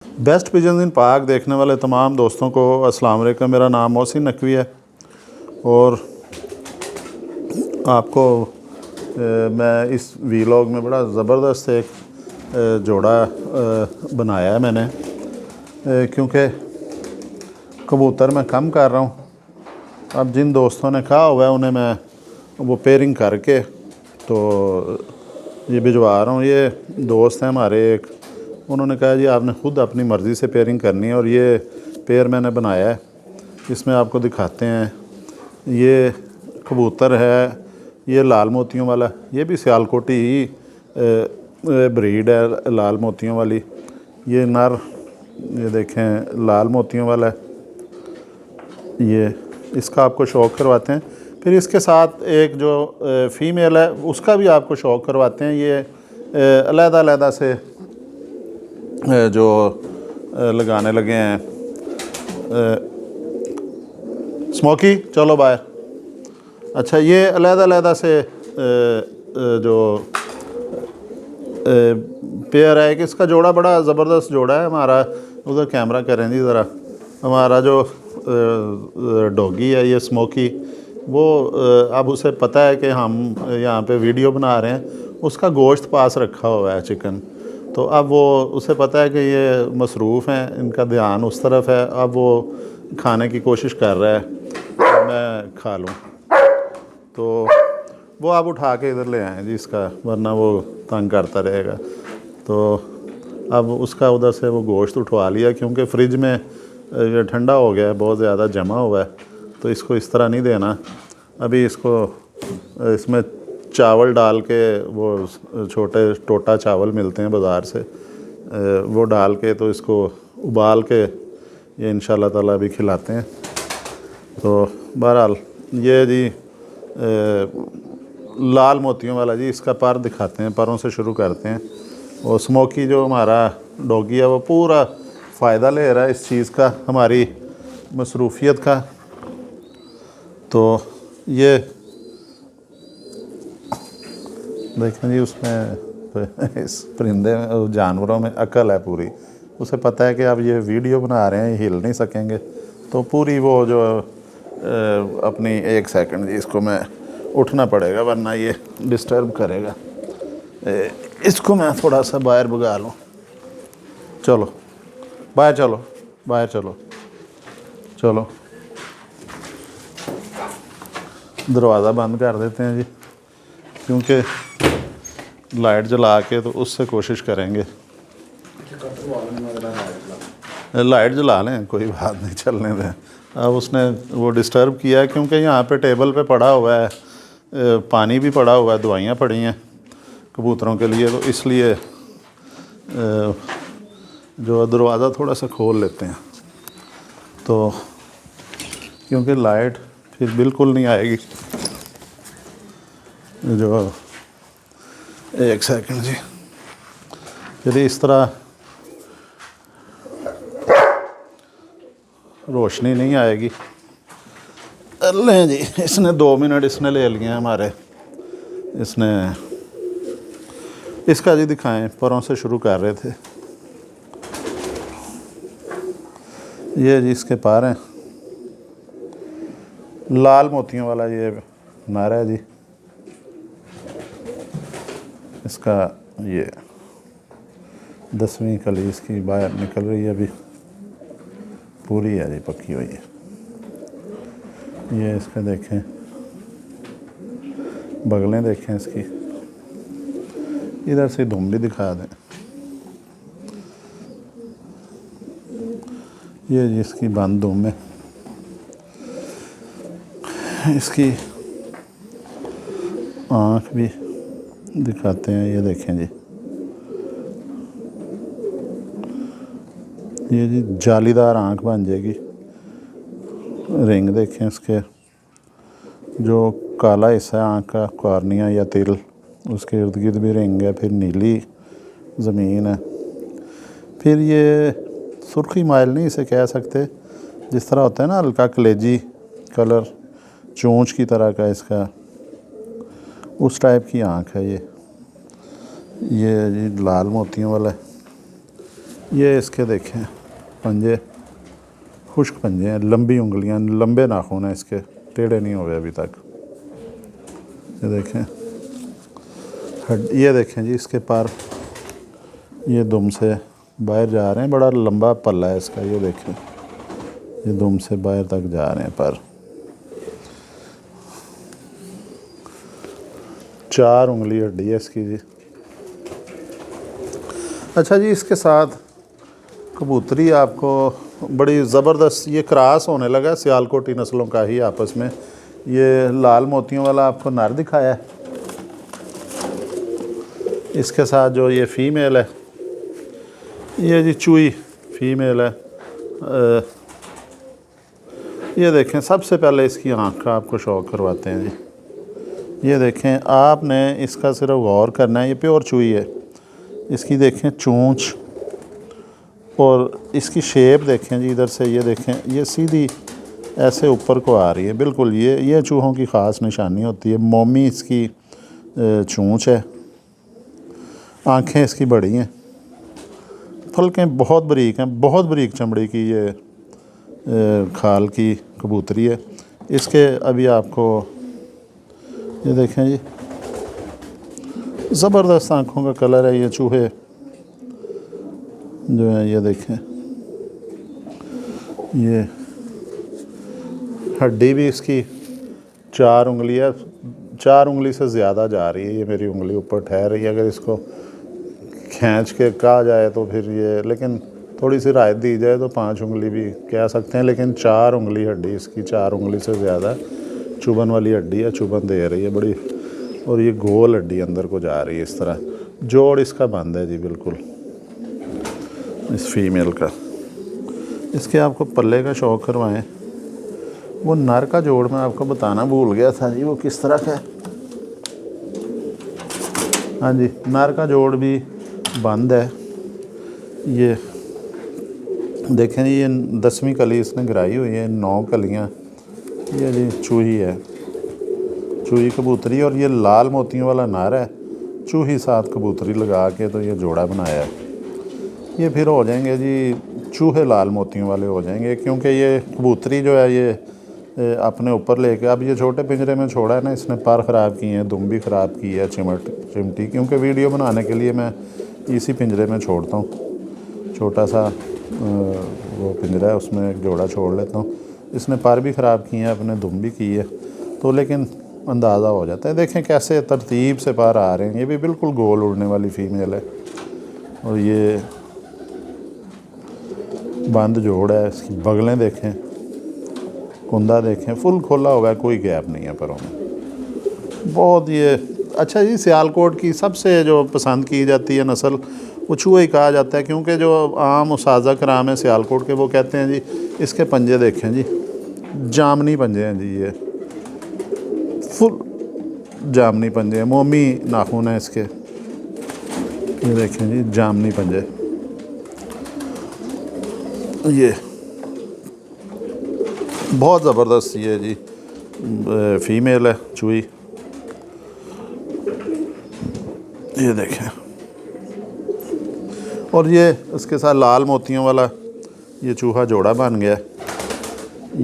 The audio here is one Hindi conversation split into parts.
बेस्ट पिजन इन पाक देखने वाले तमाम दोस्तों को अस्सलाम वालेकुम। मेरा नाम मोहसिन नकवी है और आपको मैं इस वीलॉग में बड़ा ज़बरदस्त एक जोड़ा बनाया है मैंने, क्योंकि कबूतर मैं कम कर रहा हूँ। अब जिन दोस्तों ने कहा हुआ है उन्हें मैं वो पेयरिंग करके तो ये भिजवा रहा हूँ। ये दोस्त हैं हमारे एक, उन्होंने कहा जी आपने ख़ुद अपनी मर्ज़ी से पेयरिंग करनी है और ये पेयर मैंने बनाया है। इसमें आपको दिखाते हैं, ये कबूतर है, ये लाल मोतियों वाला, ये भी सियालकोटी ही ब्रीड है लाल मोतियों वाली। ये नर, ये देखें लाल मोतियों वाला है, ये इसका आपको शौक़ करवाते हैं। फिर इसके साथ एक जो फ़ीमेल है उसका भी आपको शौक़ करवाते हैं। ये अलग-अलग से जो लगाने लगे हैं। स्मोकी चलो बाहर। अच्छा, ये अलग-अलग से जो पेयर है कि इसका जोड़ा बड़ा ज़बरदस्त जोड़ा है हमारा। उधर कैमरा करें जी ज़रा। हमारा जो डॉगी है ये स्मोकी, वो अब उसे पता है कि हम यहाँ पे वीडियो बना रहे हैं, उसका गोश्त पास रखा हुआ है चिकन। तो अब वो उसे पता है कि ये मसरूफ़ हैं, इनका ध्यान उस तरफ है। अब वो खाने की कोशिश कर रहा है कि मैं खा लूँ, तो वो आप उठा के इधर ले आएँ जी इसका, वरना वो तंग करता रहेगा। तो अब उसका उधर से वो गोश्त उठवा लिया, क्योंकि फ्रिज में ये ठंडा हो गया है, बहुत ज़्यादा जमा हुआ है। तो इसको इस तरह नहीं देना। अभी इसको इसमें चावल डाल के, वो छोटे टोटा चावल मिलते हैं बाज़ार से, वो डाल के तो इसको उबाल के ये इंशाल्लाह ताला अभी खिलाते हैं। तो बहरहाल ये जी लाल मोतियों वाला जी, इसका पर दिखाते हैं, परों से शुरू करते हैं। और स्मोकी जो हमारा डॉगी है वो पूरा फ़ायदा ले रहा है इस चीज़ का, हमारी मसरूफ़ियत का। तो ये देखें जी, उसमें इस परिंदे में, जानवरों में अकल है पूरी। उसे पता है कि अब ये वीडियो बना रहे हैं, हिल नहीं सकेंगे। तो पूरी वो जो अपनी, एक सेकंड जी, इसको मैं उठना पड़ेगा वरना ये डिस्टर्ब करेगा। इसको मैं थोड़ा सा बाहर भगा लूँ। चलो बाहर, चलो बाहर, चलो चलो। दरवाज़ा बंद कर देते हैं जी, क्योंकि लाइट जला के तो उससे कोशिश करेंगे। लाइट जला लें, कोई बात नहीं, चलने दें। अब उसने वो डिस्टर्ब किया है, क्योंकि यहाँ पे टेबल पे पड़ा हुआ है, पानी भी पड़ा हुआ है, दवाइयाँ पड़ी हैं कबूतरों के लिए। तो इसलिए जो दरवाज़ा थोड़ा सा खोल लेते हैं, तो क्योंकि लाइट फिर बिल्कुल नहीं आएगी। जो एक सेकंड जी, फिर इस तरह रोशनी नहीं आएगी। लें जी, इसने 2 मिनट इसने ले लिए हैं हमारे। इसने इसका जी दिखाएं, परों से शुरू कर रहे थे। ये जी इसके पार हैं, लाल मोतियों वाला ये नारा है जी। इसका ये 10वीं कली इसकी बाहर निकल रही है, अभी पूरी है जी, पक्की हुई है। ये इसके देखें, बगलें देखें इसकी। इधर से दुम भी दिखा दें। ये जी इसकी बंद दुम है। इसकी आँख भी दिखाते हैं, ये देखें जी। ये जी जालीदार आँख बन जाएगी। रिंग देखें इसके, जो काला हिस्सा है आँख का, कॉर्निया या तिल, उसके इर्द गिर्द भी रिंग है। फिर नीली ज़मीन है। फिर ये सुर्खी माइल नहीं इसे कह सकते, जिस तरह होता है ना हल्का कलेजी कलर, चोंच की तरह का इसका, उस टाइप की आँख है ये जी लाल मोतियों वाला है। ये इसके देखें पंजे, खुश्क पंजे हैं, लंबी उंगलियां, लंबे नाखून हैं इसके, टेढ़े नहीं हुए अभी तक। ये देखें ये देखें जी इसके पर, ये दुम से बाहर जा रहे हैं, बड़ा लंबा पल्ला है इसका। ये देखें ये दुम से बाहर तक जा रहे हैं पर। 4 उंगली हड्डी है इसकी जी। अच्छा जी, इसके साथ कबूतरी आपको बड़ी ज़बरदस्त, ये क्रॉस होने लगा सियालकोटी नस्लों का ही आपस में। ये लाल मोतियों वाला आपको नर दिखाया है, इसके साथ जो ये फ़ीमेल है, ये जी चूई फ़ीमेल है। ये देखें, सबसे पहले इसकी आँख का आपको शौक करवाते हैं जी। ये देखें, आपने इसका सिर्फ गौर करना है, ये प्योर चूई है। इसकी देखें चोंच और इसकी शेप देखें जी, इधर से ये देखें, ये सीधी ऐसे ऊपर को आ रही है बिल्कुल। ये चूहों की ख़ास निशानी होती है। मोमी इसकी चोंच है, आँखें इसकी बड़ी हैं, फलकें बहुत बारीक हैं, बहुत बारीक चमड़ी की ये खाल की कबूतरी है। इसके अभी आपको ये देखें जी, ज़बरदस्त आँखों का कलर है। ये चूहे जो है, ये देखें, ये हड्डी भी इसकी 4 उंगली है, 4 उंगली से ज़्यादा जा रही है। ये मेरी उंगली ऊपर ठहर रही है, अगर इसको खींच के कहा जाए तो फिर ये, लेकिन थोड़ी सी राहत दी जाए तो 5 उंगली भी कह सकते हैं, लेकिन 4 उंगली हड्डी इसकी, 4 उंगली से ज़्यादा चुभन वाली हड्डी है, चुभन दे रही है बड़ी। और ये गोल हड्डी अंदर को जा रही है इस तरह। जोड़ इसका बंद है जी बिल्कुल, इस फीमेल का। इसके आपको पल्ले का शौक करवाएं। वो नर का जोड़ मैं आपको बताना भूल गया था जी, वो किस तरह का है। हाँ जी, नर का जोड़ भी बंद है। ये देखें जी, ये 10वीं कली इसने गिराई हुई है, 9 कलियाँ। ये जी चूही है, चूही कबूतरी, और ये लाल मोतियों वाला नर है। चूही साथ कबूतरी लगा के तो ये जोड़ा बनाया है। ये फिर हो जाएंगे जी चूहे लाल मोतियों वाले हो जाएंगे, क्योंकि ये कबूतरी जो है ये अपने ऊपर लेके, अब ये छोटे पिंजरे में छोड़ा है ना, इसने पर ख़राब किए हैं, दुम भी ख़राब की है, चिमटी, क्योंकि वीडियो बनाने के लिए मैं इसी पिंजरे में छोड़ता हूँ। छोटा सा वो पिंजरा है, उसमें एक जोड़ा छोड़ लेता हूँ। इसने पर भी ख़राब किए हैं, अपने दुम भी की है, तो लेकिन अंदाज़ा हो जाता है। देखें कैसे तरतीब से पर आ रहे हैं। ये भी बिल्कुल गोल उड़ने वाली फ़ीमेल है, और ये बंद जोड़ है। इसकी बगलें देखें, कुंदा देखें, फुल खोला हुआ है, कोई गैप नहीं है परों में। बहुत ये अच्छा जी। सियालकोट की सबसे जो पसंद की जाती है नस्ल, वो चूहे ही कहा जाता है, क्योंकि जो आम उसाजा कराम है सियालकोट के, वो कहते हैं जी इसके पंजे देखें जी, जामनी पंजे हैं जी, ये फुल जामनी पंजे हैं, मोमी नाखून है इसके। ये देखें जी जामनी पंजे। ये बहुत ज़बरदस्त ये जी फ़ीमेल है चूही। ये देखें, और ये उसके साथ लाल मोतियों वाला ये चूहा जोड़ा बन गया।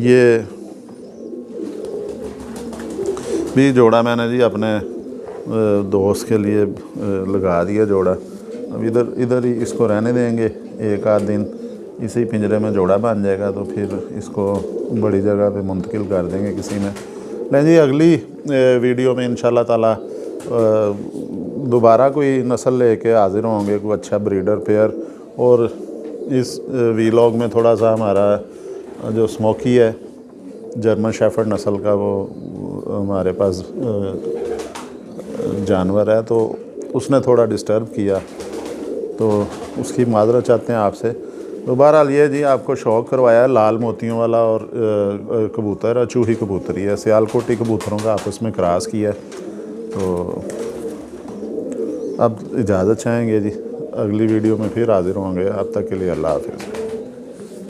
ये भी जोड़ा मैंने जी अपने दोस्त के लिए लगा दिया जोड़ा। अब इधर ही इसको रहने देंगे, एक आध दिन इसी पिंजरे में जोड़ा बन जाएगा, तो फिर इसको बड़ी जगह पे मुंतकिल कर देंगे किसी में। लेकिन जी अगली वीडियो में इंशाल्लाह ताला दोबारा कोई नस्ल लेके हाज़िर होंगे, कोई अच्छा ब्रीडर पेयर। और इस वीलॉग में थोड़ा सा हमारा जो स्मोकी है जर्मन शेफर्ड नस्ल का, वो हमारे पास जानवर है, तो उसने थोड़ा डिस्टर्ब किया, तो उसकी माजरत चाहते हैं आपसे। तो बहरहाल ये जी आपको शौक़ करवाया लाल मोतियों वाला, और कबूतर है, चूही कबूतरी है, सियालकोटी कबूतरों का आपस में क्रॉस किया है। तो अब इजाज़त चाहेंगे जी, अगली वीडियो में फिर हाज़िर होंगे। अब तक के लिए अल्लाह हाफ़िज़।